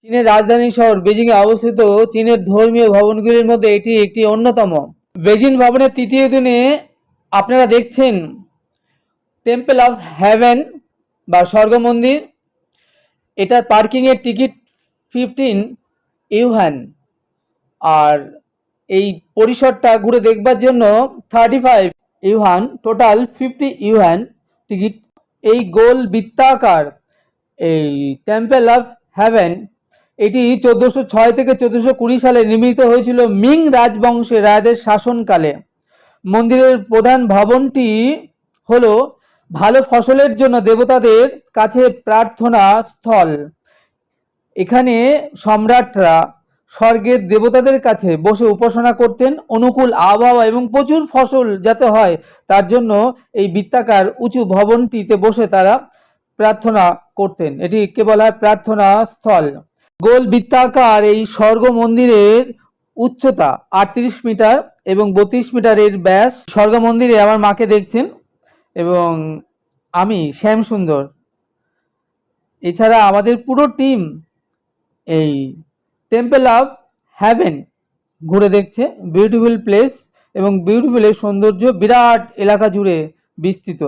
চীনের রাজধানী শহর বেজিংয়ে অবস্থিত চীনের ধর্মীয় ভবনগুলির মধ্যে এটি একটি অন্যতম। বেজিং ভবনের তৃতীয় দিনে আপনারা দেখছেন টেম্পল অফ হেভেন বা স্বর্গ মন্দির। এটার পার্কিংয়ের টিকিট 15 ইউয়ান, আর এই পরিসরটা ঘুরে দেখবার জন্য 35 ইউয়ান, টোটাল 50 ইউয়ান টিকিট। এই গোল বৃত্তাকার এই টেম্পল অফ হেভেন এটি 1406 থেকে 1420 সালে নির্মিত হয়েছিল মিং রাজবংশের রাজাদের শাসনকালে। মন্দিরের প্রধান ভবনটি হলো ভালো ফসলের জন্য দেবতাদের কাছে প্রার্থনা স্থল। এখানে সম্রাটরা স্বর্গের দেবতাদের কাছে বসে উপাসনা করতেন অনুকূল আবহাওয়া এবং প্রচুর ফসল যাতে হয় তার জন্য এই বৃত্তাকার উঁচু ভবনটিতে বসে তারা প্রার্থনা করতেন। এটি কে বলা হয় প্রার্থনা স্থল। গোল বৃত্তাকার এই স্বর্গ মন্দিরের উচ্চতা 38 মিটার এবং 32 মিটারের ব্যাস। স্বর্গ মন্দিরে আমার মাকে দেখছেন এবং আমি শ্যাম সুন্দর। এছাড়া আমাদের পুরো টিম এই টেম্পল অফ হেভেন ঘুরে দেখছে। বিউটিফুল প্লেস এবং বিউটিফুল এই সৌন্দর্য বিরাট এলাকা জুড়ে বিস্তৃত।